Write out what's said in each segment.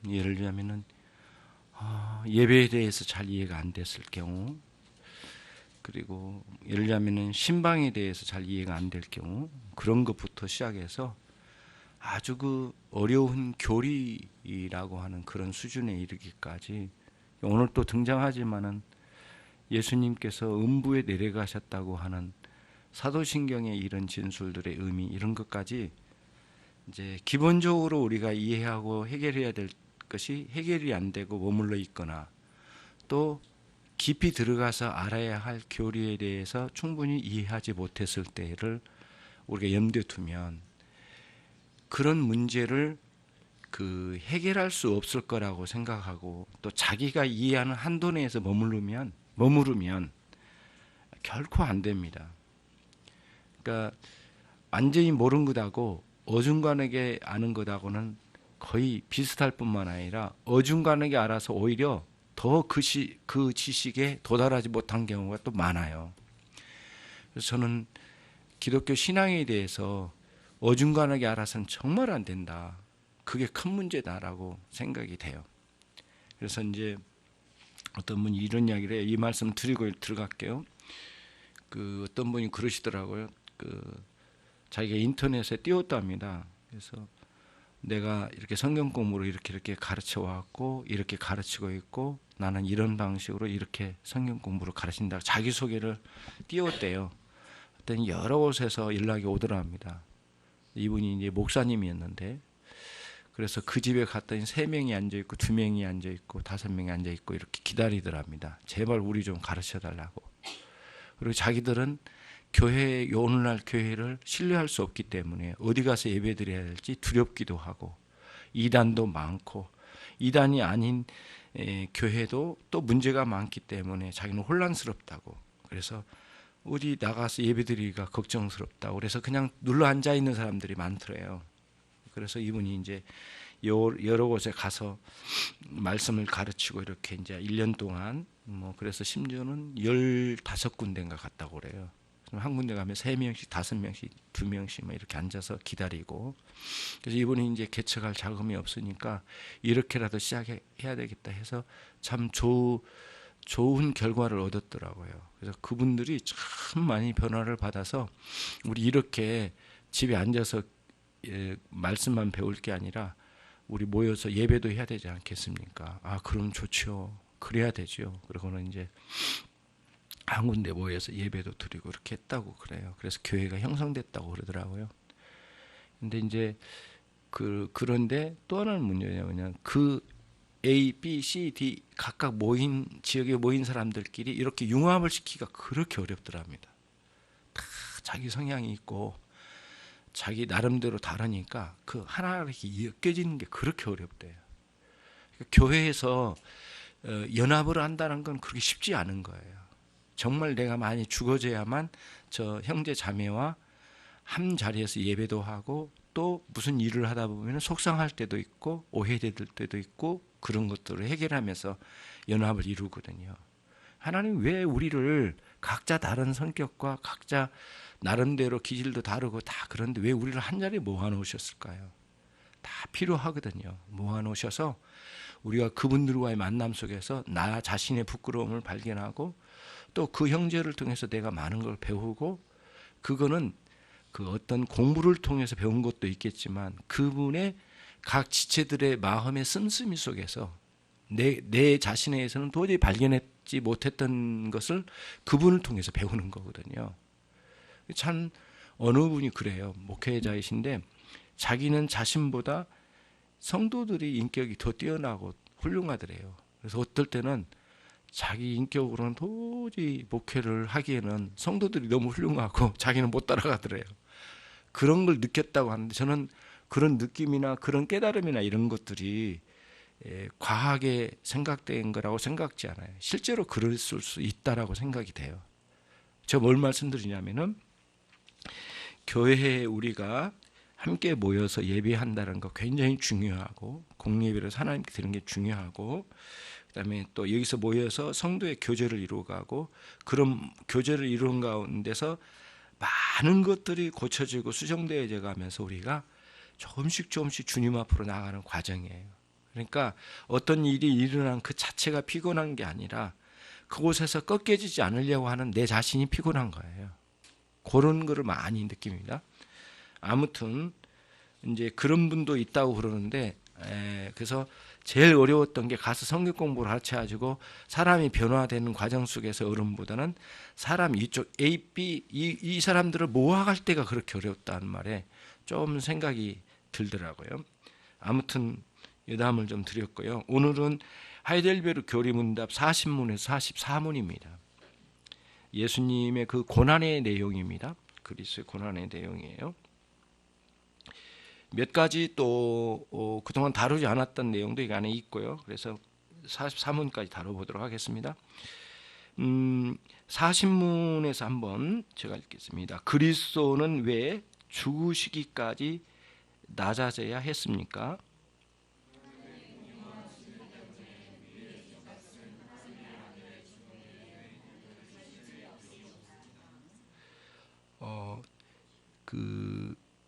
예를 들자면은 예배에 대해서 잘 이해가 안 됐을 경우, 그리고 예를 들자면은 신방에 대해서 잘 이해가 안 될 경우, 그런 것부터 시작해서 아주 그 어려운 교리라고 하는 그런 수준에 이르기까지, 오늘 또 등장하지만은 예수님께서 음부에 내려가셨다고 하는 사도신경의 이런 진술들의 의미, 이런 것까지 이제 기본적으로 우리가 이해하고 해결해야 될 것이 해결이 안 되고 머물러 있거나, 또 깊이 들어가서 알아야 할 교리에 대해서 충분히 이해하지 못했을 때를 우리가 염두에 두면, 그런 문제를 해결할 수 없을 거라고 생각하고, 또 자기가 이해하는 한도 내에서 머무르면 결코 안 됩니다. 그러니까 완전히 모르는 것하고 어중간하게 아는 것하고는 거의 비슷할 뿐만 아니라, 어중간하게 알아서 오히려 더 그 지식에 도달하지 못한 경우가 또 많아요. 그래서 저는 기독교 신앙에 대해서 어중간하게 알아서는 정말 안 된다, 그게 큰 문제다라고 생각이 돼요. 그래서 이제 어떤 분이 이런 이야기를 해요. 이 말씀 드리고 들어갈게요. 어떤 분이 그러시더라고요. 자기가 인터넷에 띄웠답니다. 그래서 내가 이렇게 성경 공부를 이렇게 가르쳐 왔고, 이렇게 가르치고 있고, 나는 이런 방식으로 이렇게 성경 공부를 가르친다, 자기 소개를 띄웠대요. 그랬더니 여러 곳에서 연락이 오더랍니다. 이분이 이제 목사님이었는데, 그래서 그 집에 갔더니 3명이 앉아있고 2명이 앉아있고 5명이 앉아있고 이렇게 기다리더랍니다. 제발 우리 좀 가르쳐달라고. 그리고 자기들은 오늘날 교회를 신뢰할 수 없기 때문에 어디 가서 예배드려야 할지 두렵기도 하고, 이단도 많고, 이단이 아닌 교회도 또 문제가 많기 때문에 자기는 혼란스럽다고, 그래서 어디 나가서 예배드리기가 걱정스럽다고, 그래서 그냥 눌러 앉아 있는 사람들이 많더래요. 그래서 이분이 이제 여러 곳에 가서 말씀을 가르치고 이렇게 이제 1년 동안, 그래서 심지어는 15군데인가 갔다고 그래요. 한 군데 가면 3명씩, 5명씩, 2명씩 이렇게 앉아서 기다리고, 그래서 이분이 이제 개척할 자금이 없으니까 이렇게라도 시작해야 되겠다 해서 참 좋은 결과를 얻었더라고요. 그래서 그분들이 참 많이 변화를 받아서, 우리 이렇게 집에 앉아서 말씀만 배울 게 아니라 우리 모여서 예배도 해야 되지 않겠습니까? 그럼 좋죠. 그래야 되죠. 그러고는 이제 한 군데 모여서 예배도 드리고 이렇게 했다고 그래요. 그래서 교회가 형성됐다고 그러더라고요. 근데 이제 그런데 또 하나는 문제냐면, A, B, C, D 각각 지역에 모인 사람들끼리 이렇게 융합을 시키기가 그렇게 어렵더랍니다. 다 자기 성향이 있고 자기 나름대로 다르니까 하나 이렇게 엮여지는 게 그렇게 어렵대요. 교회에서 연합을 한다는 건 그렇게 쉽지 않은 거예요. 정말 내가 많이 죽어져야만 저 형제 자매와 한 자리에서 예배도 하고, 또 무슨 일을 하다 보면 속상할 때도 있고 오해될 때도 있고, 그런 것들을 해결하면서 연합을 이루거든요. 하나님 왜 우리를 각자 다른 성격과 각자 나름대로 기질도 다르고 다 그런데 왜 우리를 한 자리에 모아놓으셨을까요? 다 필요하거든요. 모아놓으셔서 우리가 그분들과의 만남 속에서 나 자신의 부끄러움을 발견하고, 또 그 형제를 통해서 내가 많은 걸 배우고, 그거는 어떤 공부를 통해서 배운 것도 있겠지만, 그분의 각 지체들의 마음의 씀씀이 속에서 내 자신에 대해서는 도저히 발견하지 못했던 것을 그분을 통해서 배우는 거거든요. 참 어느 분이 그래요. 목회자이신데 자기는 자신보다 성도들이 인격이 더 뛰어나고 훌륭하더래요. 그래서 어떨 때는 자기 인격으로는 도저히 목회를 하기에는 성도들이 너무 훌륭하고 자기는 못 따라가더래요. 그런 걸 느꼈다고 하는데, 저는 그런 느낌이나 그런 깨달음이나 이런 것들이 과하게 생각된 거라고 생각지 않아요. 실제로 그럴 수 있다라고 생각이 돼요. 제가 뭘 말씀드리냐면은, 교회에 우리가 함께 모여서 예배한다는 거 굉장히 중요하고, 공예배를 하나님께 드리는 게 중요하고, 그다음에 또 여기서 모여서 성도의 교제를 이루어가고, 그런 교제를 이루는 가운데서 많은 것들이 고쳐지고 수정되어져 가면서 우리가 조금씩 주님 앞으로 나아가는 과정이에요. 그러니까 어떤 일이 일어난 그 자체가 피곤한 게 아니라 그곳에서 꺾여지지 않으려고 하는 내 자신이 피곤한 거예요. 그런 거를 많이 느낍니다. 아무튼 이제 그런 분도 있다고 그러는데, 그래서 제일 어려웠던 게 가서 성경 공부를 같이 해가지고 사람이 변화되는 과정 속에서 어려움보다는 사람 이쪽 A, B 이 사람들을 모아갈 때가 그렇게 어렵다는 말에 좀 생각이 들더라고요. 아무튼 여담을 좀 드렸고요. 오늘은 하이델베르 교리문답 40문에서 44문입니다. 예수님의 그 고난의 내용입니다. 그리스도의 고난의 내용이에요. 몇 가지 또 그동안 다루지 않았던 내용도 이 안에 있고요. 그래서 43문까지 다뤄보도록 하겠습니다. 40문에서 한번 제가 읽겠습니다. 그리스도는 왜 죽으시기까지 낮아져야 했습니까?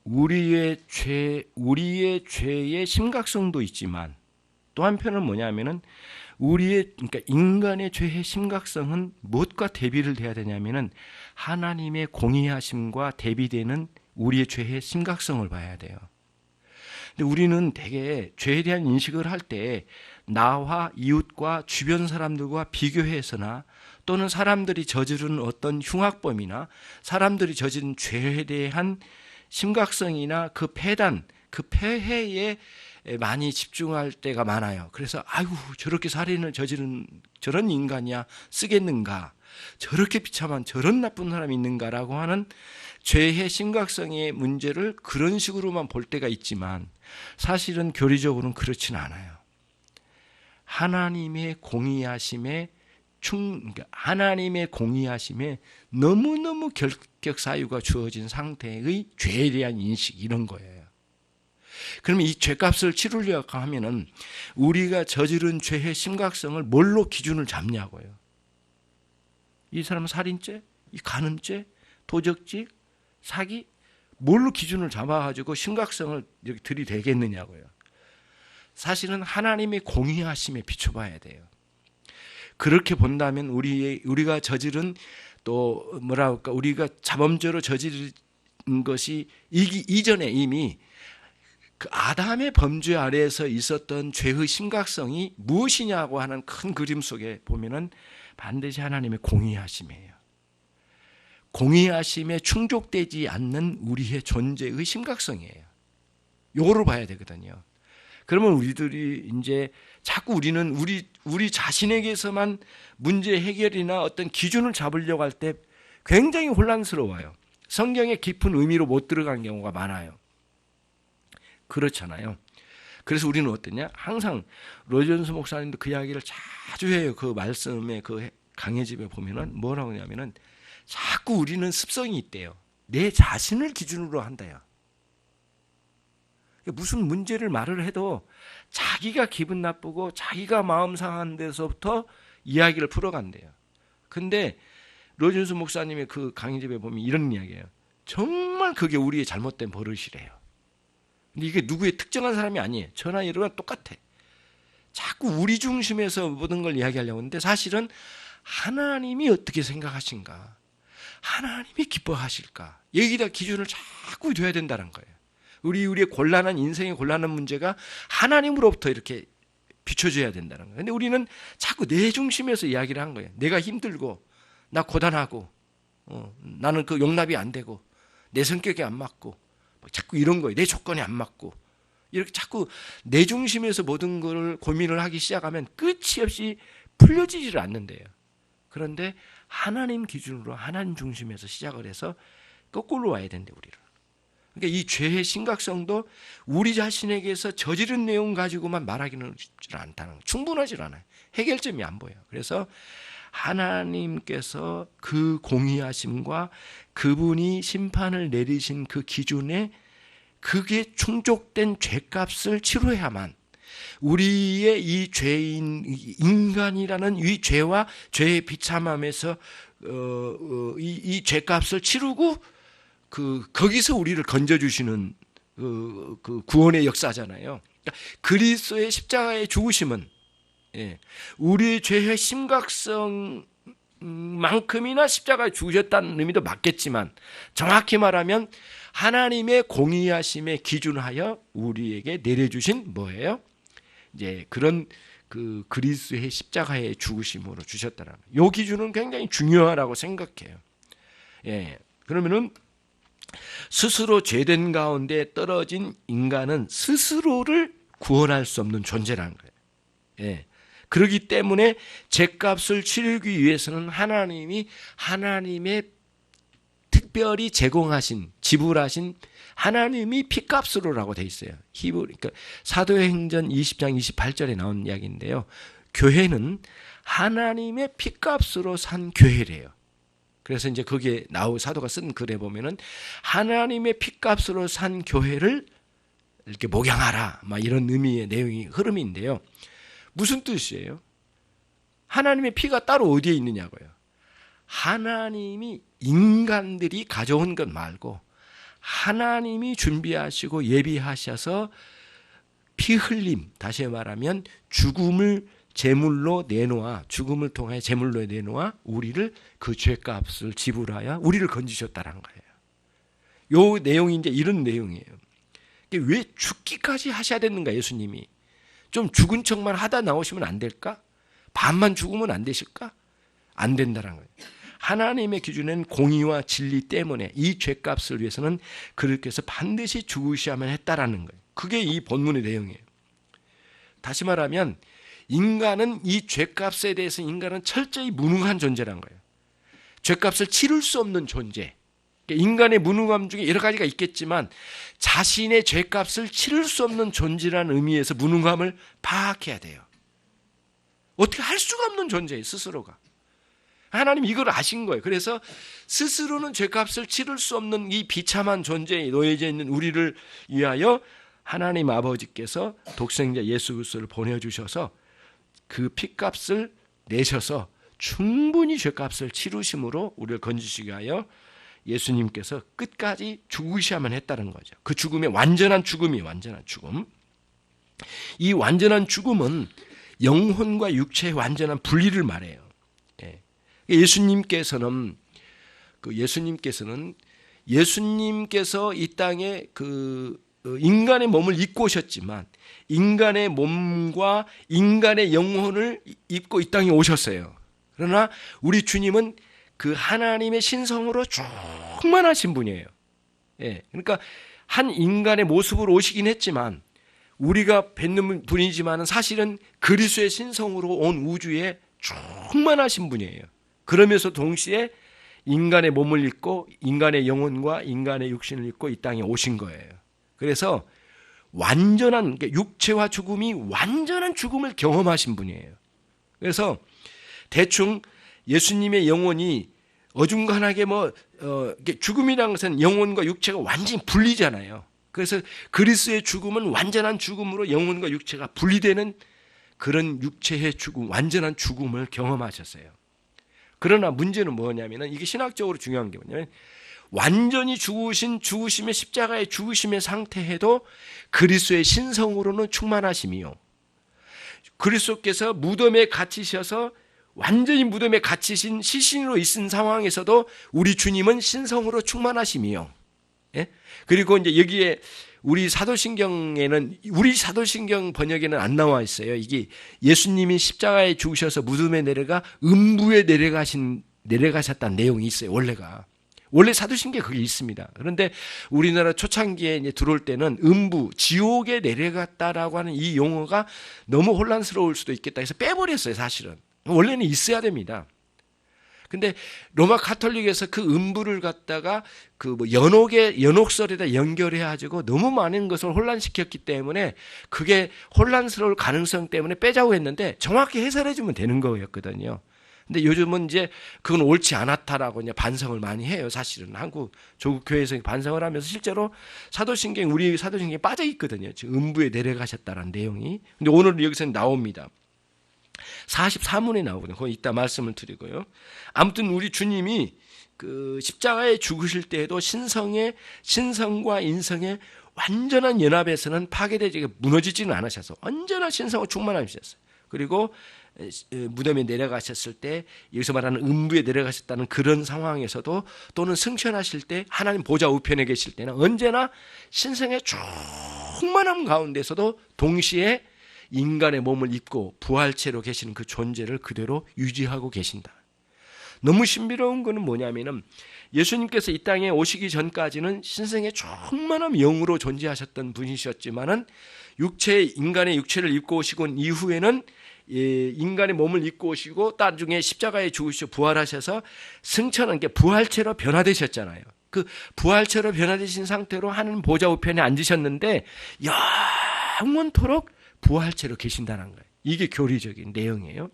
우리의 죄의 심각성도 있지만 또 한편은 뭐냐면은 그러니까 인간의 죄의 심각성은 무엇과 대비를 해야 되냐면은 하나님의 공의하심과 대비되는 우리의 죄의 심각성을 봐야 돼요. 근데 우리는 되게 죄에 대한 인식을 할 때 나와 이웃과 주변 사람들과 비교해서나 또는 사람들이 저지른 어떤 흉악범이나 사람들이 저지른 죄에 대한 심각성이나 그 폐단, 그 폐해에 많이 집중할 때가 많아요. 그래서 아이고 저렇게 살인을 저지른 저런 인간이야 쓰겠는가, 저렇게 비참한 저런 나쁜 사람이 있는가라고 하는 죄의 심각성의 문제를 그런 식으로만 볼 때가 있지만 사실은 교리적으로는 그렇지는 않아요. 하나님의 공의하심에 너무너무 결격 사유가 주어진 상태의 죄에 대한 인식, 이런 거예요. 그러면 이 죄값을 치르려고 하면은 우리가 저지른 죄의 심각성을 뭘로 기준을 잡냐고요. 이 사람은 살인죄, 이 간음죄, 도적질, 사기, 뭘로 기준을 잡아가지고 심각성을 이렇게 들이대겠느냐고요. 사실은 하나님의 공의하심에 비춰봐야 돼요. 그렇게 본다면 우리가 저지른 또 우리가 자범죄로 저지른 것이 이전에 이미 그 아담의 범죄 아래에서 있었던 죄의 심각성이 무엇이냐고 하는 큰 그림 속에 보면은 반드시 하나님의 공의하심이에요. 공의하심에 충족되지 않는 우리의 존재의 심각성이에요. 요거를 봐야 되거든요. 그러면 우리들이 이제 자꾸 우리는 우리 자신에게서만 문제 해결이나 어떤 기준을 잡으려고 할 때 굉장히 혼란스러워요. 성경의 깊은 의미로 못 들어간 경우가 많아요. 그렇잖아요. 그래서 우리는 어떠냐? 항상 로이존스 목사님도 그 이야기를 자주 해요. 그 말씀에 그 강해집에 보면은 뭐라고 하냐면은 자꾸 우리는 습성이 있대요. 내 자신을 기준으로 한다요. 무슨 문제를 말을 해도 자기가 기분 나쁘고 자기가 마음 상한 데서부터 이야기를 풀어간대요. 근데 로이존스 목사님의 그 강의집에 보면 이런 이야기예요. 정말 그게 우리의 잘못된 버릇이래요. 근데 이게 누구의 특정한 사람이 아니에요. 저나 여러분 똑같아. 자꾸 우리 중심에서 모든 걸 이야기하려고 하는데 사실은 하나님이 어떻게 생각하신가, 하나님이 기뻐하실까, 여기다 기준을 자꾸 둬야 된다는 거예요. 우리의 곤란한 인생의 곤란한 문제가 하나님으로부터 이렇게 비춰져야 된다는 거예요. 근데 우리는 자꾸 내 중심에서 이야기를 한 거예요. 내가 힘들고 나 고단하고 나는 그 용납이 안 되고 내 성격이 안 맞고 자꾸 이런 거예요. 내 조건이 안 맞고 이렇게 자꾸 내 중심에서 모든 걸 고민을 하기 시작하면 끝이 없이 풀려지지를 않는데요. 그런데 하나님 기준으로 하나님 중심에서 시작을 해서 거꾸로 와야 된대 우리를. 그러니까 이 죄의 심각성도 우리 자신에게서 저지른 내용 가지고만 말하기는 않다는 거예요. 충분하지 않아요. 해결점이 안 보여요. 그래서 하나님께서 그 공의하심과 그분이 심판을 내리신 그 기준에 그게 충족된 죄값을 치러야만 우리의 이 죄인 인간이라는 이 죄와 죄의 비참함에서 이 죄값을 치르고 거기서 우리를 건져주시는 그 구원의 역사잖아요. 그러니까 그리스도의 십자가의 죽으심은 우리의 죄의 심각성만큼이나 십자가에 죽으셨다는 의미도 맞겠지만, 정확히 말하면 하나님의 공의하심에 기준하여 우리에게 내려주신 뭐예요? 이제 그런 그 그리스도의 십자가의 죽으심으로 주셨다는 거예요. 이 기준은 굉장히 중요하다고 생각해요. 그러면은 스스로 죄된 가운데 떨어진 인간은 스스로를 구원할 수 없는 존재라는 거예요. 그렇기 때문에 죄값을 치르기 위해서는 하나님의 특별히 제공하신, 지불하신 하나님이 피값으로라고 돼 있어요. 그러니까 사도행전 20장 28절에 나온 이야기인데요. 교회는 하나님의 피값으로 산 교회래요. 그래서 이제 거기에 사도가 쓴 글에 보면은 하나님의 피값으로 산 교회를 이렇게 목양하라, 막 이런 의미의 내용이 흐름인데요. 무슨 뜻이에요? 하나님의 피가 따로 어디에 있느냐고요. 하나님이 인간들이 가져온 것 말고 하나님이 준비하시고 예비하셔서 피 흘림, 다시 말하면 죽음을 제물로 내놓아, 죽음을 통해 제물로 내놓아 우리를 그 죄값을 지불하여 우리를 건지셨다는 거예요. 요 내용이 이제 이런 내용이에요. 왜 죽기까지 하셔야 되는가, 예수님이? 좀 죽은 척만 하다 나오시면 안 될까? 반만 죽으면 안 되실까? 안 된다는 거예요. 하나님의 기준에는 공의와 진리 때문에 이 죄값을 위해서는 그렇게 해서 반드시 죽으셔야만 했다라는 거예요. 그게 이 본문의 내용이에요. 다시 말하면 인간은 이 죄값에 대해서 인간은 철저히 무능한 존재란 거예요. 죄값을 치를 수 없는 존재. 인간의 무능함 중에 여러 가지가 있겠지만 자신의 죄값을 치를 수 없는 존재라는 의미에서 무능함을 파악해야 돼요. 어떻게 할 수가 없는 존재예요, 스스로가. 하나님 이걸 아신 거예요. 그래서 스스로는 죄값을 치를 수 없는 이 비참한 존재에 놓여져 있는 우리를 위하여 하나님 아버지께서 독생자 예수 그리스도를 보내주셔서 그 피값을 내셔서 충분히 죄값을 치르심으로 우리를 건지시기 위하여 예수님께서 끝까지 죽으셔야만 했다는 거죠. 그 죽음의 완전한 죽음이 완전한 죽음. 이 완전한 죽음은 영혼과 육체의 완전한 분리를 말해요. 예수님께서 이 땅에 인간의 몸을 입고 오셨지만 인간의 몸과 인간의 영혼을 입고 이 땅에 오셨어요. 그러나 우리 주님은 그 하나님의 신성으로 충만하신 분이에요. 그러니까 한 인간의 모습으로 오시긴 했지만 우리가 뵙는 분이지만 사실은 그리스도의 신성으로 온 우주에 충만하신 분이에요. 그러면서 동시에 인간의 몸을 입고 인간의 영혼과 인간의 육신을 입고 이 땅에 오신 거예요. 그래서 완전한 육체와 죽음이 완전한 죽음을 경험하신 분이에요. 그래서 대충 예수님의 영혼이 어중간하게 죽음이라는 것은 영혼과 육체가 완전히 분리잖아요. 그래서 그리스도의 죽음은 완전한 죽음으로 영혼과 육체가 분리되는 그런 육체의 죽음, 완전한 죽음을 경험하셨어요. 그러나 문제는 뭐냐면 이게 신학적으로 중요한 게 뭐냐면 완전히 죽으심의 십자가의 죽으심의 상태에도 그리스도의 신성으로는 충만하심이요. 그리스도께서 무덤에 갇히셔서 완전히 무덤에 갇히신 시신으로 있은 상황에서도 우리 주님은 신성으로 충만하심이요. 그리고 이제 여기에 우리 사도신경 번역에는 안 나와 있어요. 이게 예수님이 십자가에 죽으셔서 무덤에 내려가 음부에 내려가셨다는 내용이 있어요. 원래 사도신경에 그게 있습니다. 그런데 우리나라 초창기에 이제 들어올 때는 음부, 지옥에 내려갔다라고 하는 이 용어가 너무 혼란스러울 수도 있겠다 해서 빼버렸어요, 사실은. 원래는 있어야 됩니다. 근데 로마 카톨릭에서 그 음부를 갖다가 연옥설에다 연결해가지고 너무 많은 것을 혼란시켰기 때문에 그게 혼란스러울 가능성 때문에 빼자고 했는데 정확히 해설해주면 되는 거였거든요. 근데 요즘은 이제 그건 옳지 않았다라고 이제 반성을 많이 해요. 사실은 한국 조국 교회에서 반성을 하면서 실제로 우리 사도신경에 빠져 있거든요. 지금 음부에 내려가셨다는 내용이. 근데 오늘 여기서는 나옵니다. 44문에 나오거든요. 거기 이따 말씀을 드리고요. 아무튼 우리 주님이 그 십자가에 죽으실 때에도 신성과 인성의 완전한 연합에서는 파괴되지 무너지지는 않으셔서 언제나 신성으로 충만하셨어요. 그리고 무덤에 내려가셨을 때 여기서 말하는 음부에 내려가셨다는 그런 상황에서도 또는 승천하실 때 하나님 보좌 우편에 계실 때는 언제나 신성의 충만함 가운데서도 동시에 인간의 몸을 입고 부활체로 계시는 그 존재를 그대로 유지하고 계신다. 너무 신비로운 것은 뭐냐면은 예수님께서 이 땅에 오시기 전까지는 신성의 충만한 영으로 존재하셨던 분이셨지만은 인간의 육체를 입고 오시고 이후에는 인간의 몸을 입고 오시고 나중에 십자가에 죽으시고 부활하셔서 승천한 게 부활체로 변화되셨잖아요. 그 부활체로 변화되신 상태로 하나님 보좌 우편에 앉으셨는데 영원토록 부활체로 계신다는 거예요. 이게 교리적인 내용이에요.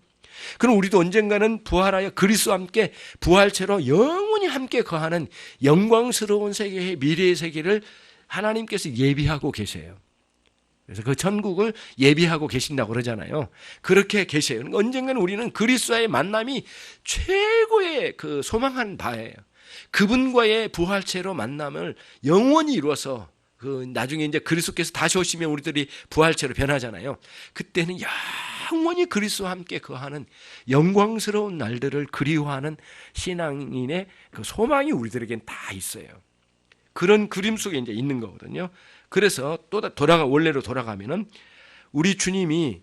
그럼 우리도 언젠가는 부활하여 그리스도와 함께 부활체로 영원히 함께 거하는 영광스러운 세계의 미래의 세계를 하나님께서 예비하고 계세요. 그래서 그 천국을 예비하고 계신다고 그러잖아요. 그렇게 계세요. 언젠가는 우리는 그리스도와의 만남이 최고의 그 소망한 바예요. 그분과의 부활체로 만남을 영원히 이루어서 나중에 이제 그리스도께서 다시 오시면 우리들이 부활체로 변하잖아요. 그때는 영원히 그리스도와 함께 거하는 영광스러운 날들을 그리워하는 신앙인의 그 소망이 우리들에겐 다 있어요. 그런 그림 속에 이제 있는 거거든요. 그래서 또 원래로 돌아가면은 우리 주님이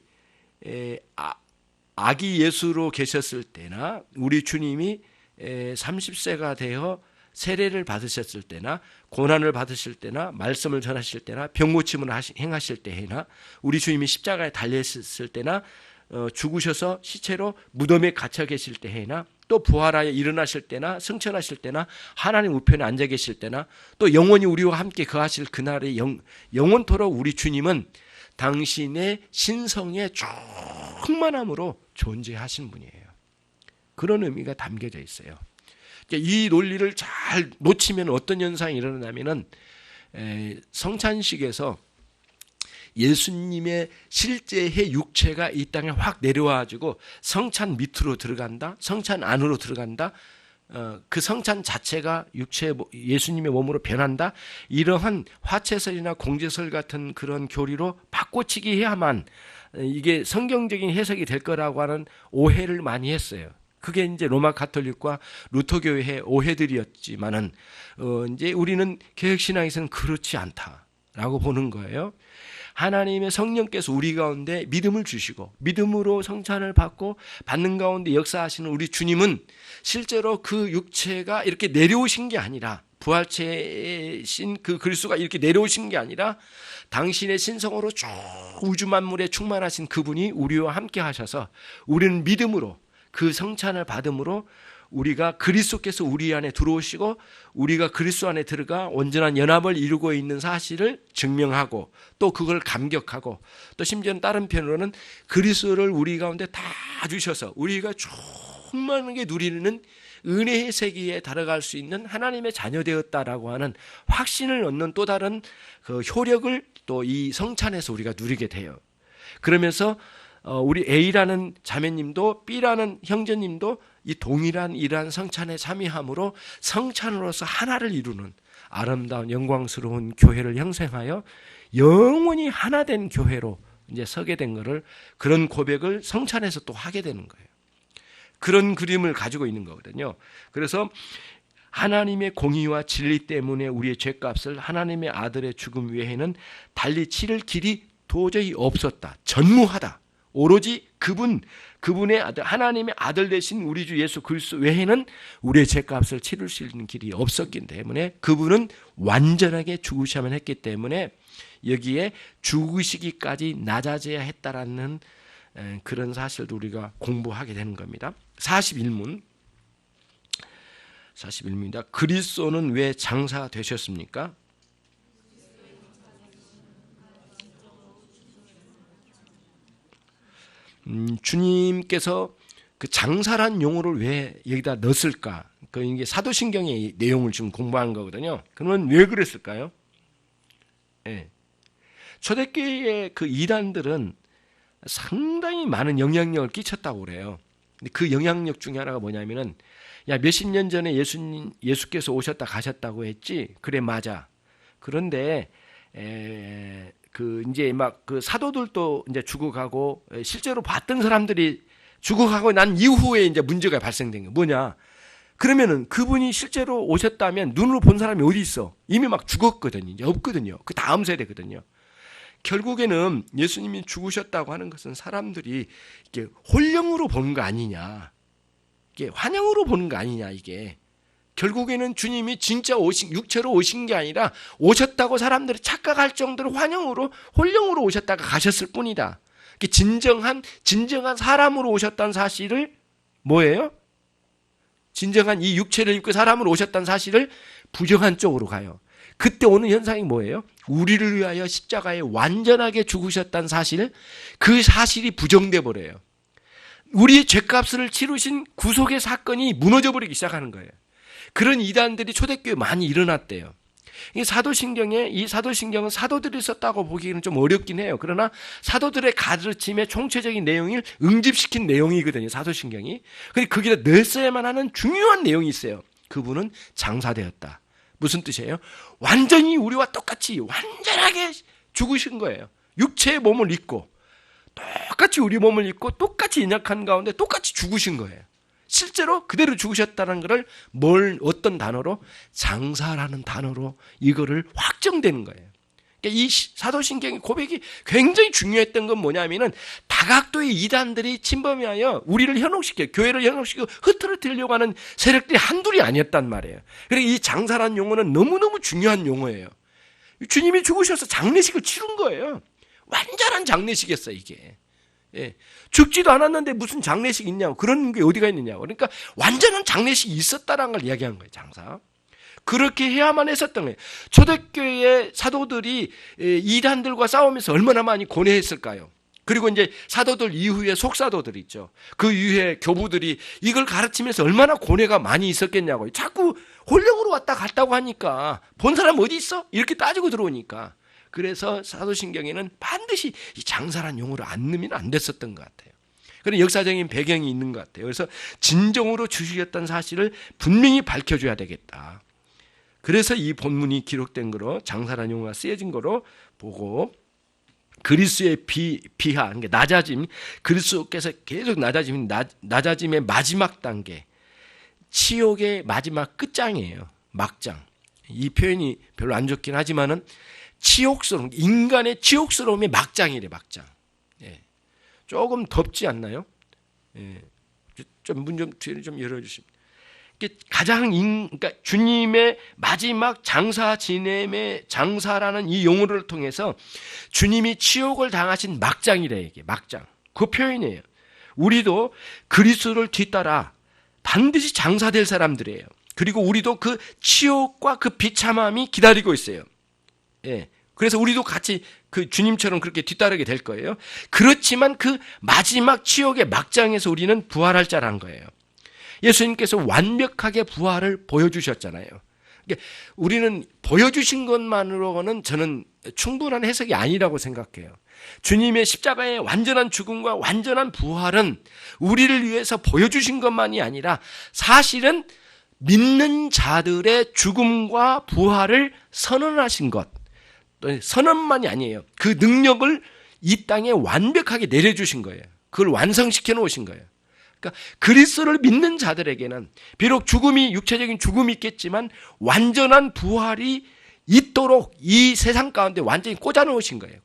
아기 예수로 계셨을 때나 우리 주님이 30세가 되어 세례를 받으셨을 때나 고난을 받으실 때나 말씀을 전하실 때나 병고침을 행하실 때나 우리 주님이 십자가에 달렸을 때나 죽으셔서 시체로 무덤에 갇혀 계실 때나 또 부활하여 일어나실 때나 승천하실 때나 하나님 우편에 앉아 계실 때나 또 영원히 우리와 함께 거하실 그날의 영원토록 우리 주님은 당신의 신성의 충만함으로 존재하신 분이에요. 그런 의미가 담겨져 있어요. 이 논리를 잘 놓치면 어떤 현상이 일어나냐면은 성찬식에서 예수님의 실제의 육체가 이 땅에 확 내려와가지고 성찬 밑으로 들어간다, 성찬 안으로 들어간다, 그 성찬 자체가 예수님의 몸으로 변한다, 이러한 화채설이나 공제설 같은 그런 교리로 바꿔치기 해야만 이게 성경적인 해석이 될 거라고 하는 오해를 많이 했어요. 그게 이제 로마 가톨릭과 루터교회의 오해들이었지만은 이제 우리는 개혁신앙에서는 그렇지 않다라고 보는 거예요. 하나님의 성령께서 우리 가운데 믿음을 주시고 믿음으로 성찬을 받고 받는 가운데 역사하시는 우리 주님은 실제로 그 육체가 이렇게 내려오신 게 아니라 부활체신 그 그리스도가 이렇게 내려오신 게 아니라 당신의 신성으로 쭉 우주 만물에 충만하신 그분이 우리와 함께 하셔서 우리는 믿음으로 그 성찬을 받음으로 우리가 그리스도께서 우리 안에 들어오시고 우리가 그리스도 안에 들어가 온전한 연합을 이루고 있는 사실을 증명하고 또 그걸 감격하고 또 심지어는 다른 편으로는 그리스도를 우리 가운데 다 주셔서 우리가 충만하게 누리는 은혜의 세계에 달아갈 수 있는 하나님의 자녀 되었다라고 하는 확신을 얻는 또 다른 그 효력을 또 이 성찬에서 우리가 누리게 돼요. 그러면서 우리 A라는 자매님도 B라는 형제님도 이 동일한 이러한 성찬에 참여함으로 성찬으로서 하나를 이루는 아름다운 영광스러운 교회를 형성하여 영원히 하나 된 교회로 이제 서게 된 거를 그런 고백을 성찬에서 또 하게 되는 거예요. 그런 그림을 가지고 있는 거거든요. 그래서 하나님의 공의와 진리 때문에 우리의 죄값을 하나님의 아들의 죽음 외에는 달리 치를 길이 도저히 없었다. 전무하다. 오로지 그분의 아들, 하나님의 아들 되신 우리 주 예수 그리스도 외에는 우리의 죄값을 치를 수 있는 길이 없었기 때문에 그분은 완전하게 죽으셔야만 했기 때문에 여기에 죽으시기까지 낮아져야 했다라는 그런 사실도 우리가 공부하게 되는 겁니다. 41문입니다. 그리스도는 왜 장사가 되셨습니까? 주님께서 그 장사란 용어를 왜 여기다 넣었을까? 이게 사도신경의 내용을 지금 공부한 거거든요. 그러면 왜 그랬을까요? 네. 초대교회의 그 이단들은 상당히 많은 영향력을 끼쳤다고 그래요. 근데 그 영향력 중에 하나가 뭐냐면은 야, 몇십 년 전에 예수께서 오셨다 가셨다고 했지? 그래, 맞아. 그런데 이제 막 그 사도들도 이제 죽어가고 실제로 봤던 사람들이 죽어가고 난 이후에 이제 문제가 발생된 게 뭐냐? 그러면은 그분이 실제로 오셨다면 눈으로 본 사람이 어디 있어? 이미 막 죽었거든요. 이제 없거든요. 그 다음 세대거든요. 결국에는 예수님이 죽으셨다고 하는 것은 사람들이 이게 홀령으로 보는 거 아니냐, 이게 환영으로 보는 거 아니냐. 이게 결국에는 주님이 진짜 육체로 오신 게 아니라 오셨다고 사람들이 착각할 정도로 환영으로 홀령으로 오셨다가 가셨을 뿐이다. 진정한 사람으로 오셨다는 사실을 뭐예요? 진정한 이 육체를 입고 사람으로 오셨다는 사실을 부정한 쪽으로 가요. 그때 오는 현상이 뭐예요? 우리를 위하여 십자가에 완전하게 죽으셨다는 사실, 그 사실이 부정돼 버려요. 우리의 죄값을 치르신 구속의 사건이 무너져 버리기 시작하는 거예요. 그런 이단들이 초대교회에 많이 일어났대요. 이 사도신경은 사도들이 썼다고 보기에는 좀 어렵긴 해요. 그러나 사도들의 가르침의 총체적인 내용을 응집시킨 내용이거든요, 사도신경이. 근데 거기다 넣었어야만 하는 중요한 내용이 있어요. 그분은 장사되었다. 무슨 뜻이에요? 완전히 우리와 똑같이 완전하게 죽으신 거예요. 육체의 몸을 입고 똑같이 우리 몸을 입고 똑같이 인약한 가운데 똑같이 죽으신 거예요. 실제로 그대로 죽으셨다는 것을 어떤 단어로? 장사라는 단어로 이거를 확정되는 거예요. 그러니까 이 사도신경의 고백이 굉장히 중요했던 건 뭐냐면은 다각도의 이단들이 침범하여 우리를 현혹시켜, 교회를 현혹시키고 흐트러뜨리려고 하는 세력들이 한둘이 아니었단 말이에요. 그래서 이 장사라는 용어는 너무너무 중요한 용어예요. 주님이 죽으셔서 장례식을 치른 거예요. 완전한 장례식이었어요, 이게. 예. 죽지도 않았는데 무슨 장례식이 있냐고, 그런 게 어디가 있느냐고. 그러니까 완전한 장례식이 있었다라는 걸 이야기한 거예요, 장사. 그렇게 해야만 했었던 거예요. 초대교회의 사도들이 이단들과 싸우면서 얼마나 많이 고뇌했을까요? 그리고 이제 사도들 이후에 속사도들 있죠. 그 이후에 교부들이 이걸 가르치면서 얼마나 고뇌가 많이 있었겠냐고요. 자꾸 홀령으로 왔다 갔다고 하니까 본 사람 어디 있어? 이렇게 따지고 들어오니까. 그래서 사도신경에는 반드시 이 장사란 용어를 안 넣으면 안 됐었던 것 같아요. 그런 역사적인 배경이 있는 것 같아요. 그래서 진정으로 주시겠다는 사실을 분명히 밝혀줘야 되겠다. 그래서 이 본문이 기록된 거로, 장사란 용어가 쓰여진 거로 보고, 그리스도의 비하, 그러니까 낮아짐, 그리스도께서 계속 낮아짐의 마지막 단계, 치욕의 마지막 끝장이에요. 막장. 이 표현이 별로 안 좋긴 하지만은 치욕스러움, 인간의 치욕스러움의 막장이래, 막장. 예. 조금 덥지 않나요? 예. 문 좀 열어주시면. 그러니까 주님의 마지막 장사 지냄의 장사라는 이 용어를 통해서 주님이 치욕을 당하신 막장이래, 이게 막장. 그 표현이에요. 우리도 그리스도를 뒤따라 반드시 장사될 사람들이에요. 그리고 우리도 그 치욕과 그 비참함이 기다리고 있어요. 예. 그래서 우리도 같이 그 주님처럼 그렇게 뒤따르게 될 거예요. 그렇지만 그 마지막 치욕의 막장에서 우리는 부활할 자라는 거예요. 예수님께서 완벽하게 부활을 보여주셨잖아요. 그러니까 우리는 보여주신 것만으로는 저는 충분한 해석이 아니라고 생각해요. 주님의 십자가의 완전한 죽음과 완전한 부활은 우리를 위해서 보여주신 것만이 아니라 사실은 믿는 자들의 죽음과 부활을 선언하신 것, 선언만이 아니에요. 그 능력을 이 땅에 완벽하게 내려주신 거예요. 그걸 완성시켜 놓으신 거예요. 그러니까 그리스도를 믿는 자들에게는 비록 육체적인 죽음이 있겠지만 완전한 부활이 있도록 이 세상 가운데 완전히 꽂아 놓으신 거예요.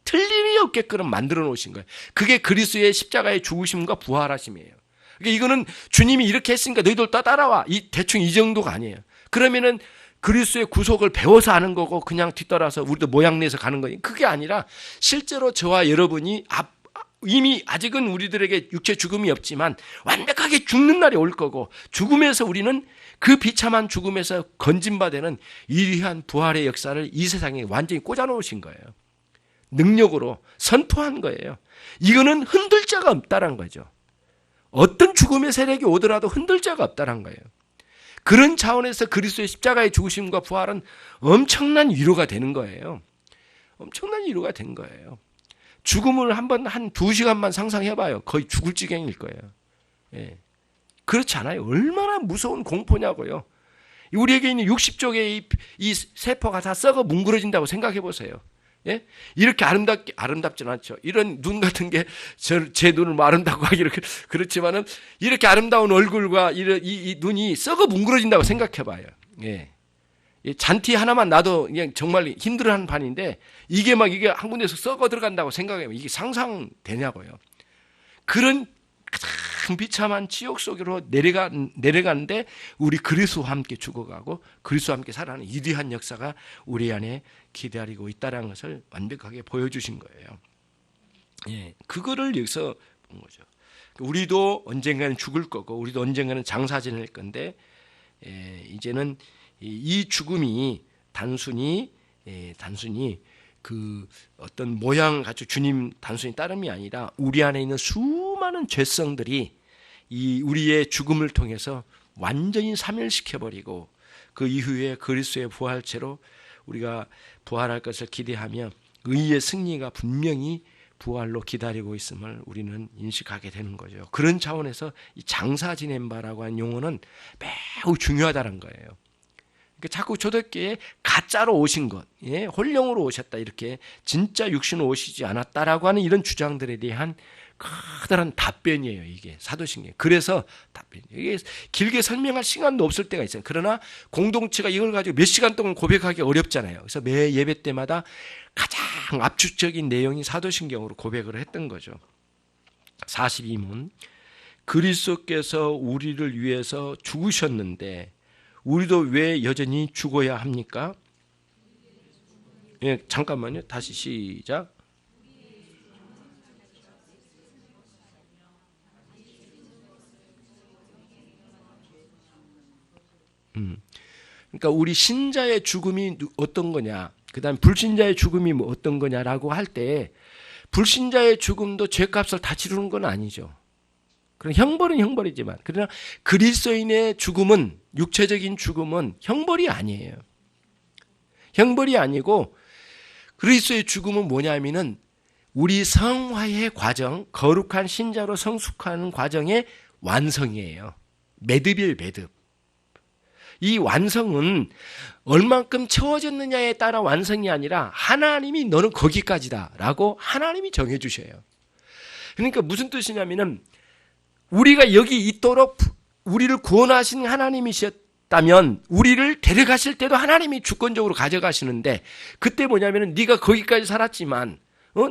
틀림이 없게끔 만들어 놓으신 거예요. 그게 그리스도의 십자가의 죽으심과 부활하심이에요. 그러니까 이거는 주님이 이렇게 했으니까 너희들 따라와, 대충 이 정도가 아니에요. 그러면은 그리스도의 구속을 배워서 하는 거고 그냥 뒤따라서 우리도 모양 내서 가는 거니, 그게 아니라 실제로 저와 여러분이 이미 아직은 우리들에게 육체 죽음이 없지만 완벽하게 죽는 날이 올 거고, 죽음에서 우리는 그 비참한 죽음에서 건진받는 위대한 부활의 역사를 이 세상에 완전히 꽂아 놓으신 거예요. 능력으로 선포한 거예요. 이거는 흔들 자가 없다는 거죠. 어떤 죽음의 세력이 오더라도 흔들 자가 없다는 거예요. 그런 차원에서 그리스도의 십자가의 죽으심과 부활은 엄청난 위로가 되는 거예요. 엄청난 위로가 된 거예요. 죽음을 한 2시간만 상상해봐요. 거의 죽을 지경일 거예요. 예. 그렇지 않아요? 얼마나 무서운 공포냐고요. 우리에게 있는 60쪽의 이 세포가 다 썩어 뭉그러진다고 생각해 보세요. 예? 이렇게 아름답진 않죠. 이런 눈 같은 게 제 눈을 뭐 아름답고 하기 그렇지만은 이렇게 아름다운 얼굴과 이 눈이 썩어 뭉그러진다고 생각해 봐요. 예. 이 잔티 하나만 놔도 그냥 정말 힘들어하는 판인데 이게 한 군데서 썩어 들어간다고 생각하면 이게 상상되냐고요. 그런 가장 비참한 지옥 속으로 내려가는데 우리 그리스도와 함께 죽어가고 그리스도와 함께 살아가는 위대한 역사가 우리 안에 기다리고 있다는 것을 완벽하게 보여주신 거예요. 예, 그거를 여기서 본 거죠. 우리도 언젠가는 죽을 거고 우리도 언젠가는 장사 지낼 건데 이제는 이 죽음이 단순히 그 어떤 모양을 가지고 주님 단순히 따름이 아니라 우리 안에 있는 수많은 죄성들이 이 우리의 죽음을 통해서 완전히 사멸시켜버리고 그 이후에 그리스도의 부활체로 우리가 부활할 것을 기대하며 의의 승리가 분명히 부활로 기다리고 있음을 우리는 인식하게 되는 거죠. 그런 차원에서 이 장사 지낸 바라고 하는 용어는 매우 중요하다는 거예요. 자꾸 초대교회에 가짜로 오신 것, 예, 홀령으로 오셨다 이렇게 진짜 육신으로 오시지 않았다라고 하는 이런 주장들에 대한 커다란 답변이에요. 이게 사도신경. 그래서 답변. 이게 길게 설명할 시간도 없을 때가 있어요. 그러나 공동체가 이걸 가지고 몇 시간 동안 고백하기 어렵잖아요. 그래서 매 예배 때마다 가장 압축적인 내용이 사도신경으로 고백을 했던 거죠. 42문. 그리스도께서 우리를 위해서 죽으셨는데 우리도 왜 여전히 죽어야 합니까? 예, 잠깐만요. 다시 시작. 그러니까 우리 신자의 죽음이 어떤 거냐, 그다음 불신자의 죽음이 뭐 어떤 거냐라고 할 때 불신자의 죽음도 죄값을 다 치르는 건 아니죠. 그런 형벌은 형벌이지만 그러나 그리스도인의 죽음은 육체적인 죽음은 형벌이 아니에요. 형벌이 아니고 그리스도의 죽음은 뭐냐면은 우리 성화의 과정, 거룩한 신자로 성숙하는 과정의 완성이에요. 매듭이에요, 매듭. 이 완성은 얼만큼 채워졌느냐에 따라 완성이 아니라 하나님이 너는 거기까지다라고 하나님이 정해 주셔요. 그러니까 무슨 뜻이냐면은 우리가 여기 있도록 우리를 구원하신 하나님이셨다면 우리를 데려가실 때도 하나님이 주권적으로 가져가시는데 그때 뭐냐면은 네가 거기까지 살았지만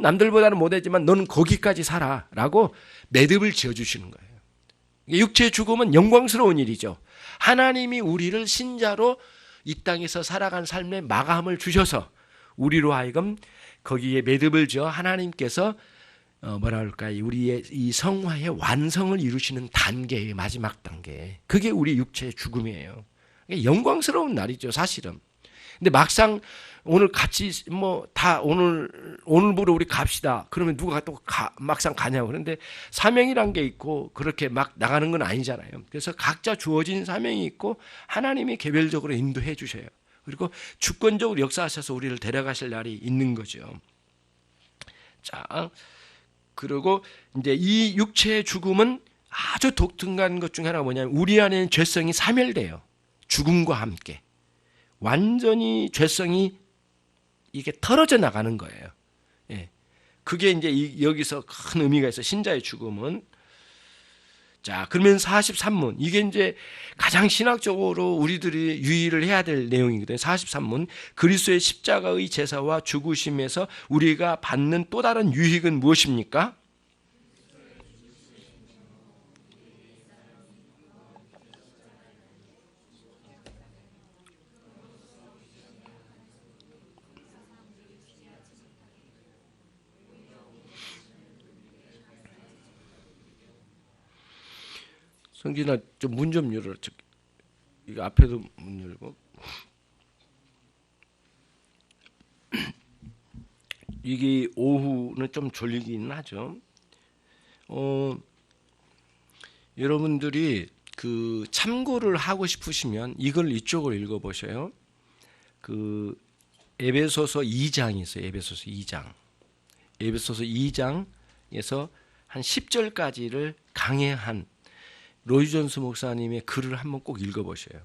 남들보다는 못했지만 너는 거기까지 살아라고 매듭을 지어주시는 거예요. 육체의 죽음은 영광스러운 일이죠. 하나님이 우리를 신자로 이 땅에서 살아간 삶의 마감을 주셔서 우리로 하여금 거기에 매듭을 지어 하나님께서 뭐라 그럴까요? 우리의 이 성화의 완성을 이루시는 단계의 마지막 단계. 그게 우리 육체의 죽음이에요. 영광스러운 날이죠, 사실은. 근데 막상 오늘 같이 뭐 다 오늘부로 우리 갑시다. 그러면 누가 또 막상 가냐고. 그런데 사명이란 게 있고 그렇게 막 나가는 건 아니잖아요. 그래서 각자 주어진 사명이 있고 하나님이 개별적으로 인도해 주셔요. 그리고 주권적으로 역사하셔서 우리를 데려가실 날이 있는 거죠. 자, 그리고 이제 이 육체의 죽음은 아주 독특한 것 중에 하나가 뭐냐면 우리 안에는 죄성이 사멸돼요. 죽음과 함께. 완전히 죄성이 이게 털어져 나가는 거예요. 예. 그게 이제 여기서 큰 의미가 있어. 신자의 죽음은. 자, 그러면 43문. 이게 이제 가장 신학적으로 우리들이 유의를 해야 될 내용이거든요. 43문. 그리스도의 십자가의 제사와 죽으심에서 우리가 받는 또 다른 유익은 무엇입니까? 성진아, 좀 문 좀 열어. 이거 앞에도 문 열고. 이게 오후는 좀 졸리긴 하죠. 여러분들이 그 참고를 하고 싶으시면 이걸 이쪽으로 읽어보셔요. 그 에베소서 2장이 있어요. 에베소서 2장. 에베소서 2장에서 한 10절까지를 강해한 로이 존스 목사님의 글을 한번 꼭 읽어보셔요.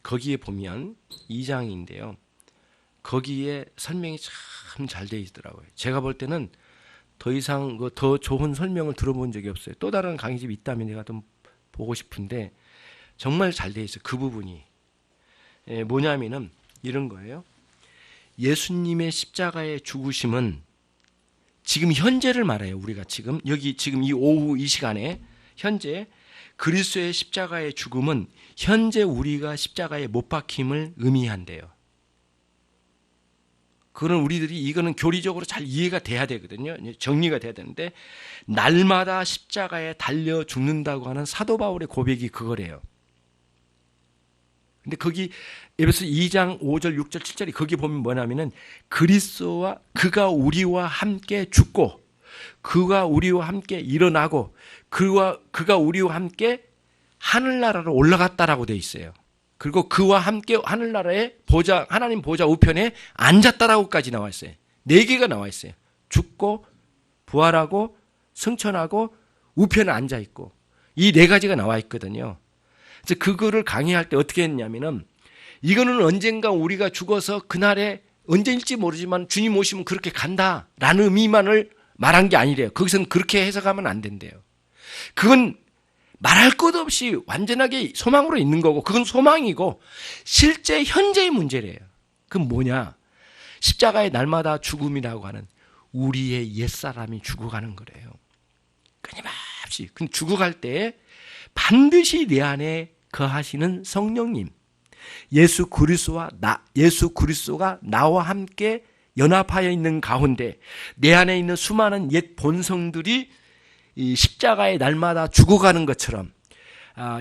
거기에 보면 2장인데요. 거기에 설명이 참 잘 돼 있더라고요. 제가 볼 때는 더 이상 더 좋은 설명을 들어본 적이 없어요. 또 다른 강의집이 있다면 내가 좀 보고 싶은데 정말 잘 돼 있어요. 그 부분이. 뭐냐면은 이런 거예요. 예수님의 십자가의 죽으심은 지금 현재를 말해요. 우리가 지금 이 오후 이 시간에 현재 그리스도의 십자가의 죽음은 현재 우리가 십자가에 못 박힘을 의미한대요. 그건 이거는 교리적으로 잘 이해가 돼야 되거든요. 정리가 돼야 되는데 날마다 십자가에 달려 죽는다고 하는 사도 바울의 고백이 그거래요. 근데 거기 에베소 2장 5절, 6절, 7절이 거기 보면 뭐냐면은 그리스도와 그가 우리와 함께 죽고 그가 우리와 함께 일어나고 그가 우리와 함께 하늘나라로 올라갔다라고 돼 있어요. 그리고 그와 함께 하늘나라의 하나님 보좌 우편에 앉았다라고까지 나와 있어요. 4개가 나와 있어요. 죽고 부활하고 승천하고 우편에 앉아 있고 이 4가지가 나와 있거든요. 그래서 그거를 강의할 때 어떻게 했냐면은 이거는 언젠가 우리가 죽어서 그날에 언제일지 모르지만 주님 오시면 그렇게 간다라는 의미만을 말한 게 아니래요. 거기서는 그렇게 해석하면 안 된대요. 그건 말할 것 없이 완전하게 소망으로 있는 거고 그건 소망이고 실제 현재의 문제래요. 그건 뭐냐? 십자가의 날마다 죽음이라고 하는 우리의 옛사람이 죽어가는 거래요. 끊임없이. 근데 죽어갈 때 반드시 내 안에 거하시는 성령님 예수 그리스도가 나와 함께 연합하여 있는 가운데 내 안에 있는 수많은 옛 본성들이 이 십자가의 날마다 죽어가는 것처럼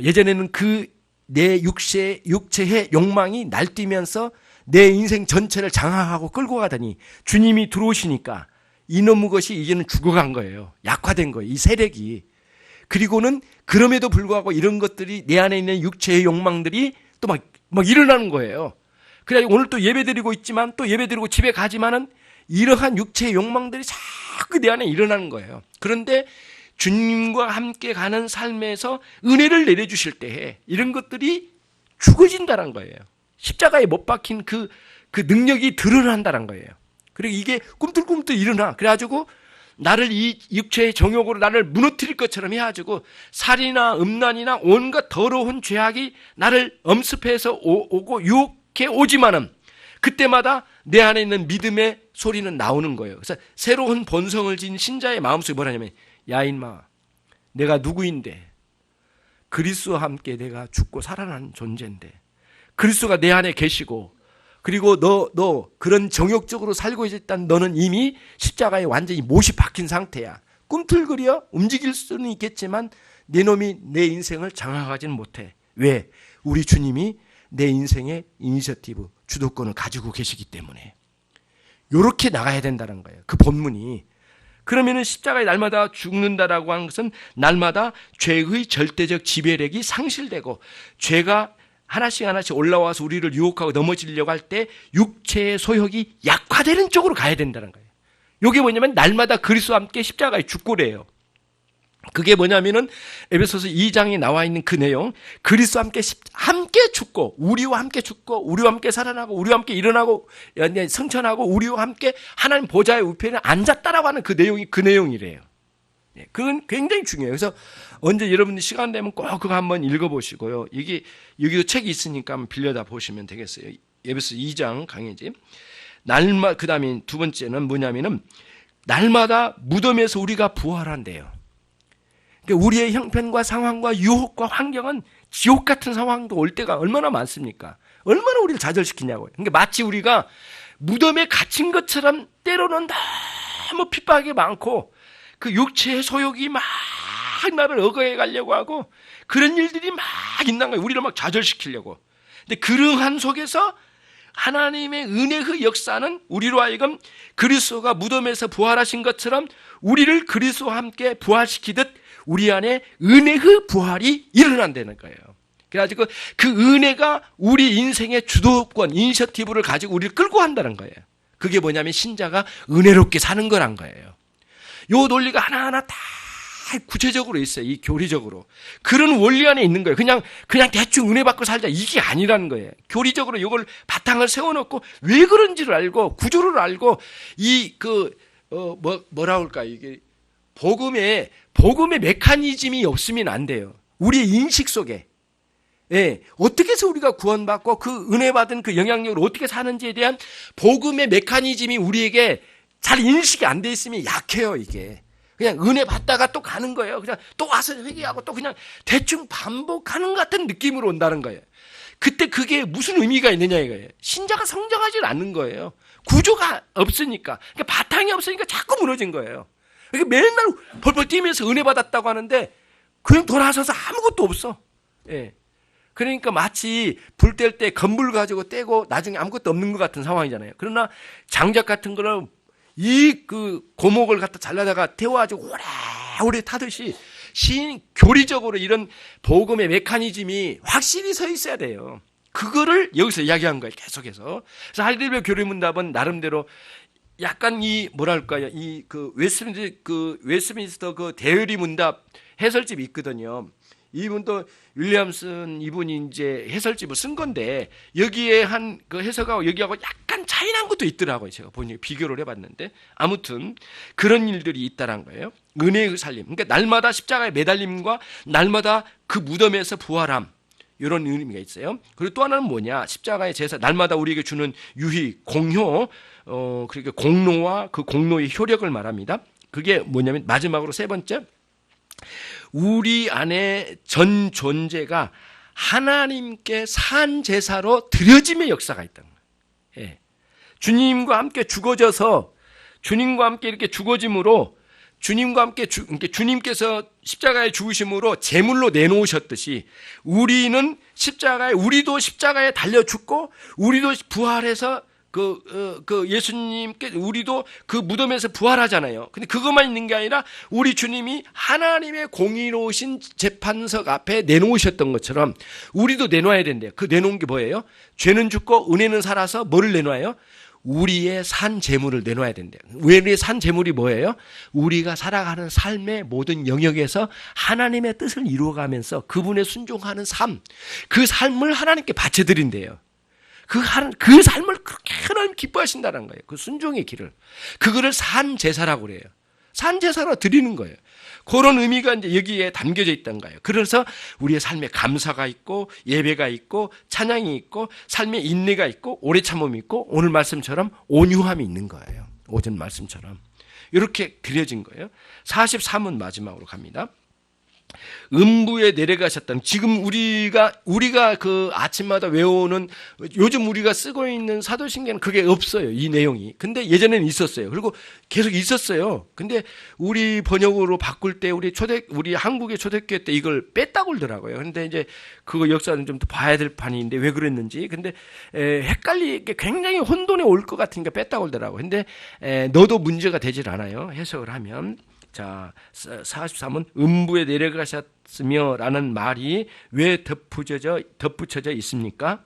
예전에는 그 내 육체의 욕망이 날뛰면서 내 인생 전체를 장악하고 끌고 가더니 주님이 들어오시니까 이놈의 것이 이제는 죽어간 거예요. 약화된 거예요. 이 세력이. 그리고는 그럼에도 불구하고 이런 것들이 내 안에 있는 육체의 욕망들이 또 막 일어나는 거예요. 그래서 오늘 또 예배드리고 있지만 또 예배드리고 집에 가지만은 이러한 육체의 욕망들이 자꾸 내 안에 일어나는 거예요. 그런데 주님과 함께 가는 삶에서 은혜를 내려주실 때에 이런 것들이 죽어진다는 거예요. 십자가에 못 박힌 그 능력이 드러난다는 거예요. 그리고 이게 꿈틀꿈틀 일어나. 그래가지고 나를 이 육체의 정욕으로 나를 무너뜨릴 것처럼 해가지고 살이나 음란이나 온갖 더러운 죄악이 나를 엄습해서 오고 유혹해 오지만은 그때마다 내 안에 있는 믿음의 소리는 나오는 거예요. 그래서 새로운 본성을 지닌 신자의 마음속에 뭐라냐면 야 인마 내가 누구인데 그리스도와 함께 내가 죽고 살아난 존재인데 그리스도가 내 안에 계시고 그리고 너 그런 정욕적으로 살고 있다는 너는 이미 십자가에 완전히 못이 박힌 상태야. 꿈틀거려 움직일 수는 있겠지만 내 놈이 내 인생을 장악하지는 못해. 왜? 우리 주님이 내 인생의 이니셔티브 주도권을 가지고 계시기 때문에 이렇게 나가야 된다는 거예요. 그 본문이. 그러면은 십자가에 날마다 죽는다라고 하는 것은 날마다 죄의 절대적 지배력이 상실되고 죄가 하나씩 올라와서 우리를 유혹하고 넘어지려고 할 때 육체의 소욕이 약화되는 쪽으로 가야 된다는 거예요. 이게 뭐냐면 날마다 그리스도와 함께 십자가에 죽고래요. 그게 뭐냐면은 에베소서 2장에 나와 있는 그 내용 그리스도와 함께 죽고 우리와 함께 죽고 우리와 함께 살아나고 우리와 함께 일어나고 승천하고 우리와 함께 하나님 보좌의 우편에 앉았다라고 하는 그 내용이래요. 그건 굉장히 중요해요. 그래서 언제 여러분들 시간 되면 꼭 그거 한번 읽어보시고요. 여기도 책이 있으니까 한번 빌려다 보시면 되겠어요. 에베소 2장 강의집. 그 다음에 두 번째는 뭐냐면은 날마다 무덤에서 우리가 부활한대요. 그러니까 우리의 형편과 상황과 유혹과 환경은 지옥 같은 상황도 올 때가 얼마나 많습니까? 얼마나 우리를 좌절시키냐고요. 그러니까 마치 우리가 무덤에 갇힌 것처럼 때로는 너무 핍박이 많고 그 육체의 소욕이 막 나를 억어해 가려고 하고 그런 일들이 막 있는 거예요. 우리를 막 좌절시키려고. 근데 그러한 속에서 하나님의 은혜의 역사는 우리로 하여금 그리스도가 무덤에서 부활하신 것처럼 우리를 그리스도와 함께 부활시키듯 우리 안에 은혜의 부활이 일어난다는 거예요. 그래가지고 그 은혜가 우리 인생의 주도권, 이니셔티브를 가지고 우리를 끌고 간다는 거예요. 그게 뭐냐면 신자가 은혜롭게 사는 거란 거예요. 요 논리가 하나하나 다 구체적으로 있어요. 이 교리적으로. 그런 원리 안에 있는 거예요. 그냥 대충 은혜 받고 살자. 이게 아니라는 거예요. 교리적으로 이걸 바탕을 세워놓고 왜 그런지를 알고 구조를 알고 뭐라 할까요? 이게 복음의 메커니즘이 없으면 안 돼요. 우리의 인식 속에. 예, 어떻게 해서 우리가 구원받고 그 은혜 받은 그 영향력을 어떻게 사는지에 대한 복음의 메커니즘이 우리에게 잘 인식이 안 돼 있으면 약해요, 이게. 그냥 은혜 받다가 또 가는 거예요. 그냥 또 와서 회개하고 또 그냥 대충 반복하는 것 같은 느낌으로 온다는 거예요. 그때 그게 무슨 의미가 있느냐 이거예요. 신자가 성장하지 않는 거예요. 구조가 없으니까. 그러니까 바탕이 없으니까 자꾸 무너진 거예요. 그러니까 맨날 벌벌 뛰면서 은혜 받았다고 하는데 그냥 돌아서서 아무것도 없어. 예. 그러니까 마치 불 뗄 때 건물 가지고 떼고 나중에 아무것도 없는 것 같은 상황이잖아요. 그러나 장작 같은 거는 고목을 갖다 잘라다가 태워가지고 오래 타듯이 교리적으로 이런 복음의 메커니즘이 확실히 서 있어야 돼요. 그거를 여기서 이야기한 거예요. 계속해서. 그래서 할렐루야 교리문답은 나름대로 약간 웨스트민스터 그 대의리 문답 해설집이 있거든요. 이분도 윌리엄슨 이분이 이제 해설집을 쓴 건데 여기에 한 그 해석하고 여기하고 약간 차이 난 것도 있더라고요. 제가 비교를 해봤는데 아무튼 그런 일들이 있다는 거예요. 은혜의 살림. 그러니까 날마다 십자가에 매달림과 날마다 그 무덤에서 부활함. 이런 의미가 있어요. 그리고 또 하나는 뭐냐? 십자가의 제사, 날마다 우리에게 주는 유희, 공효, 그러니까 공로와 그 공로의 효력을 말합니다. 그게 뭐냐면 마지막으로 세 번째, 우리 안에 전 존재가 하나님께 산 제사로 드려짐의 역사가 있다는 거예요. 예. 주님과 함께 죽어져서 주님과 함께 이렇게 죽어짐으로 주님과 함께 주님께서 십자가에 죽으심으로 제물로 내놓으셨듯이 우리도 십자가에 달려 죽고 우리도 부활해서 예수님께 우리도 그 무덤에서 부활하잖아요. 근데 그것만 있는 게 아니라 우리 주님이 하나님의 공의로우신 재판석 앞에 내놓으셨던 것처럼 우리도 내놔야 된대요. 그 내놓은 게 뭐예요? 죄는 죽고 은혜는 살아서 뭐를 내놔요? 우리의 산 재물을 내놔야 된대요. 우리의 산 재물이 뭐예요? 우리가 살아가는 삶의 모든 영역에서 하나님의 뜻을 이루어가면서 그분의 순종하는 삶, 그 삶을 하나님께 바쳐드린대요. 그 삶을 그렇게 하나님 기뻐하신다는 거예요. 그 순종의 길을. 그거를 산 제사라고 그래요. 산 제사로 드리는 거예요. 그런 의미가 이제 여기에 담겨져 있던 거예요. 그래서 우리의 삶에 감사가 있고 예배가 있고 찬양이 있고 삶에 인내가 있고 오래 참음이 있고 오늘 말씀처럼 온유함이 있는 거예요. 오전 말씀처럼. 이렇게 드려진 거예요. 43은 마지막으로 갑니다. 음부에 내려가셨다는, 지금 우리가 그 아침마다 외우는, 요즘 우리가 쓰고 있는 사도신경은 그게 없어요, 이 내용이. 근데 예전에는 있었어요. 그리고 계속 있었어요. 근데 우리 번역으로 바꿀 때 우리 한국의 초대교회 때 이걸 뺐다고 그러더라고요. 근데 이제 그거 역사는 좀 더 봐야 될 판인데 왜 그랬는지. 근데 헷갈리게 굉장히 혼돈에 올 것 같으니까 뺐다고 그러더라고요. 근데 너도 문제가 되질 않아요, 해석을 하면. 자, 43은 음부에 내려가셨으며 라는 말이 왜 덧붙여져 있습니까?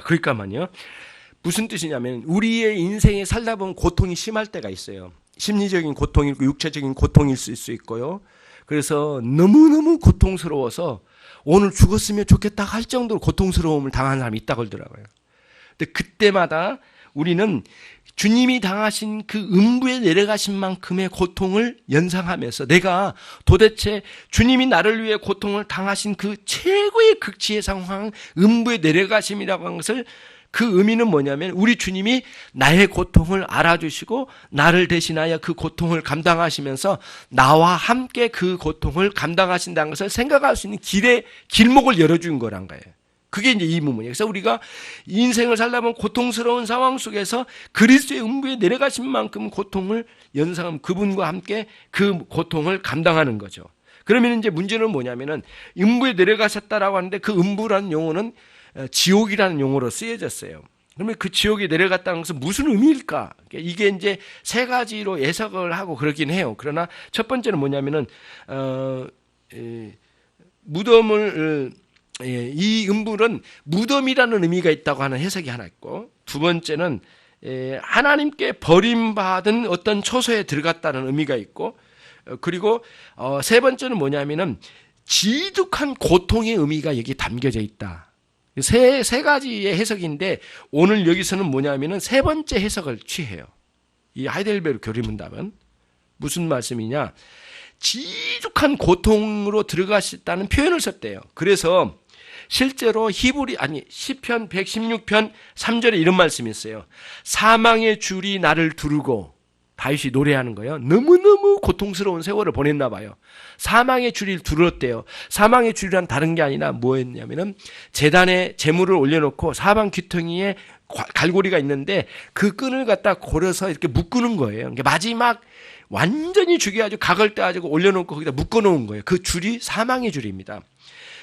그러니까만요. 무슨 뜻이냐면 우리의 인생에 살다 보면 고통이 심할 때가 있어요. 심리적인 고통이 있고 육체적인 고통일 수 있고요. 그래서 너무너무 고통스러워서 오늘 죽었으면 좋겠다 할 정도로 고통스러움을 당하는 사람이 있다고 그러더라고요. 근데 그때마다 우리는 주님이 당하신 그 음부에 내려가신 만큼의 고통을 연상하면서 내가 도대체 주님이 나를 위해 고통을 당하신 그 최고의 극치의 상황, 음부에 내려가심이라고 하는 것을, 그 의미는 뭐냐면 우리 주님이 나의 고통을 알아주시고 나를 대신하여 그 고통을 감당하시면서 나와 함께 그 고통을 감당하신다는 것을 생각할 수 있는 길목을 열어준 거란 거예요. 그게 이제 이 부분이에요. 그래서 우리가 인생을 살다 보면 고통스러운 상황 속에서 그리스도의 음부에 내려가신 만큼 고통을 연상하면 그분과 함께 그 고통을 감당하는 거죠. 그러면 이제 문제는 뭐냐면은 음부에 내려가셨다라고 하는데 그 음부라는 용어는 지옥이라는 용어로 쓰여졌어요. 그러면 그 지옥에 내려갔다는 것은 무슨 의미일까? 이게 이제 세 가지로 해석을 하고 그러긴 해요. 그러나 첫 번째는 뭐냐면은 무덤을 이 음불은 무덤이라는 의미가 있다고 하는 해석이 하나 있고, 두 번째는 하나님께 버림받은 어떤 초소에 들어갔다는 의미가 있고, 그리고 세 번째는 뭐냐면은 지독한 고통의 의미가 여기 담겨져 있다. 세 가지의 해석인데 오늘 여기서는 뭐냐면은 세 번째 해석을 취해요. 이 하이델베르 교리문답은 무슨 말씀이냐? 지독한 고통으로 들어가셨다는 표현을 썼대요. 그래서 실제로 시편 116편 3절에 이런 말씀이 있어요. 사망의 줄이 나를 두르고, 다윗이 노래하는 거예요. 너무너무 고통스러운 세월을 보냈나 봐요. 사망의 줄이 두르었대요. 사망의 줄이란 다른 게 아니라 뭐였냐면은 제단에 제물을 올려놓고 사방 귀퉁이에 갈고리가 있는데 그 끈을 갖다 고려서 이렇게 묶는 거예요. 그러니까 마지막 완전히 죽여가지고 각을 떼가지고 올려놓고 거기다 묶어놓은 거예요. 그 줄이 사망의 줄입니다.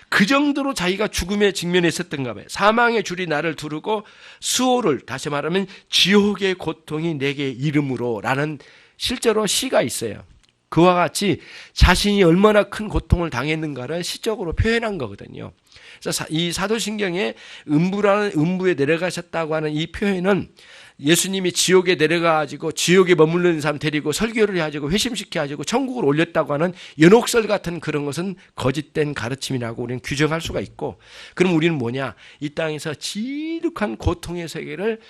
그 정도로 자기가 죽음에 직면했었던가 봐요. 사망의 줄이 나를 두르고 수호를, 다시 말하면 지옥의 고통이 내게 이름으로 라는 실제로 시가 있어요. 그와 같이 자신이 얼마나 큰 고통을 당했는가를 시적으로 표현한 거거든요. 그래서 이 사도신경에 음부에 내려가셨다고 하는 이 표현은 예수님이 지옥에 내려가가지고 지옥에 머무르는 사람 데리고 설교를 해가지고 회심시켜가지고 천국을 올렸다고 하는 연옥설 같은 그런 것은 거짓된 가르침이라고 우리는 규정할 수가 있고, 그럼 우리는 뭐냐? 이 땅에서 지독한 고통의 세계를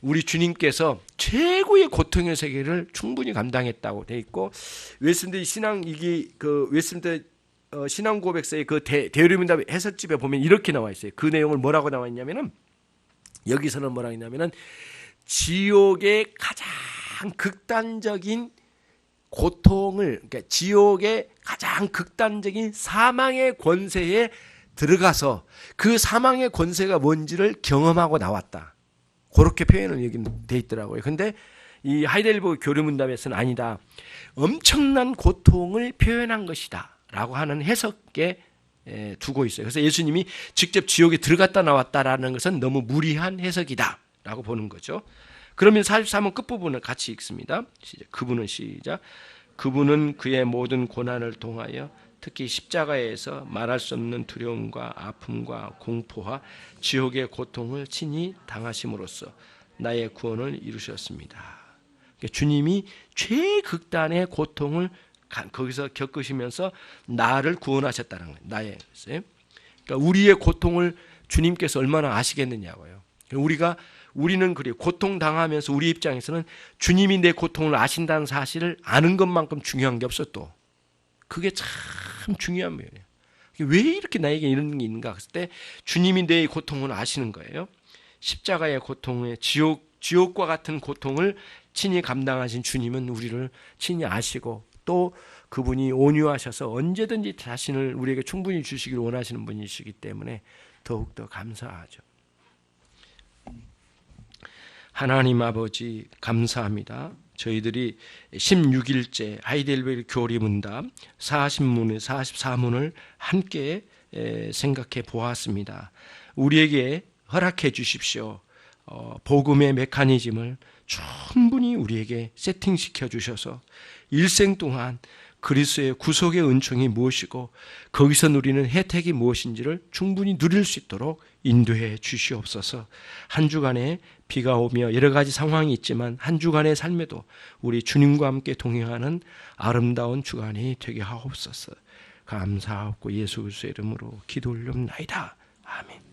우리 주님께서 최고의 고통의 세계를 충분히 감당했다고 돼 있고, 웨스민터 신앙 고백서의 그 대요리문답 해설집에 보면 이렇게 나와 있어요. 그 내용을 뭐라고 나와 있냐면은, 여기서는 뭐라고 했냐면은 지옥의 가장 극단적인 고통을, 그러니까 지옥의 가장 극단적인 사망의 권세에 들어가서 그 사망의 권세가 뭔지를 경험하고 나왔다. 그렇게 표현을 여기 돼 있더라고요. 근데 이 하이델베르 교리문답에서는 아니다. 엄청난 고통을 표현한 것이다 라고 하는 해석에 두고 있어요. 그래서 예수님이 직접 지옥에 들어갔다 나왔다라는 것은 너무 무리한 해석이다 라고 보는 거죠. 그러면 43번 끝부분을 같이 읽습니다. 시작. 그분은 그의 모든 고난을 통하여 특히 십자가에서 말할 수 없는 두려움과 아픔과 공포와 지옥의 고통을 친히 당하심으로써 나의 구원을 이루셨습니다. 그러니까 주님이 최극단의 고통을 거기서 겪으시면서 나를 구원하셨다는 거예요. 나의. 그러니까 우리의 고통을 주님께서 얼마나 아시겠느냐고요. 우리는 그래요. 고통당하면서 우리 입장에서는 주님이 내 고통을 아신다는 사실을 아는 것만큼 중요한 게 없어 또. 그게 참 중요한 거예요. 왜 이렇게 나에게 이런 게 있는가 했을 때 주님이 내 고통을 아시는 거예요. 십자가의 고통에 지옥과 같은 고통을 친히 감당하신 주님은 우리를 친히 아시고 또 그분이 온유하셔서 언제든지 자신을 우리에게 충분히 주시기를 원하시는 분이시기 때문에 더욱더 감사하죠. 하나님 아버지 감사합니다. 저희들이 16일째 하이델베르 교리문답 40문에 44문을 함께 생각해 보았습니다. 우리에게 허락해 주십시오. 복음의 메커니즘을 충분히 우리에게 세팅시켜 주셔서 일생 동안 그리스도의 구속의 은총이 무엇이고 거기서 누리는 혜택이 무엇인지를 충분히 누릴 수 있도록 인도해 주시옵소서. 한 주간에 비가 오며 여러 가지 상황이 있지만 한 주간의 삶에도 우리 주님과 함께 동행하는 아름다운 주간이 되게 하옵소서. 감사하옵고 예수 그리스도의 이름으로 기도 올리옵나이다. 아멘.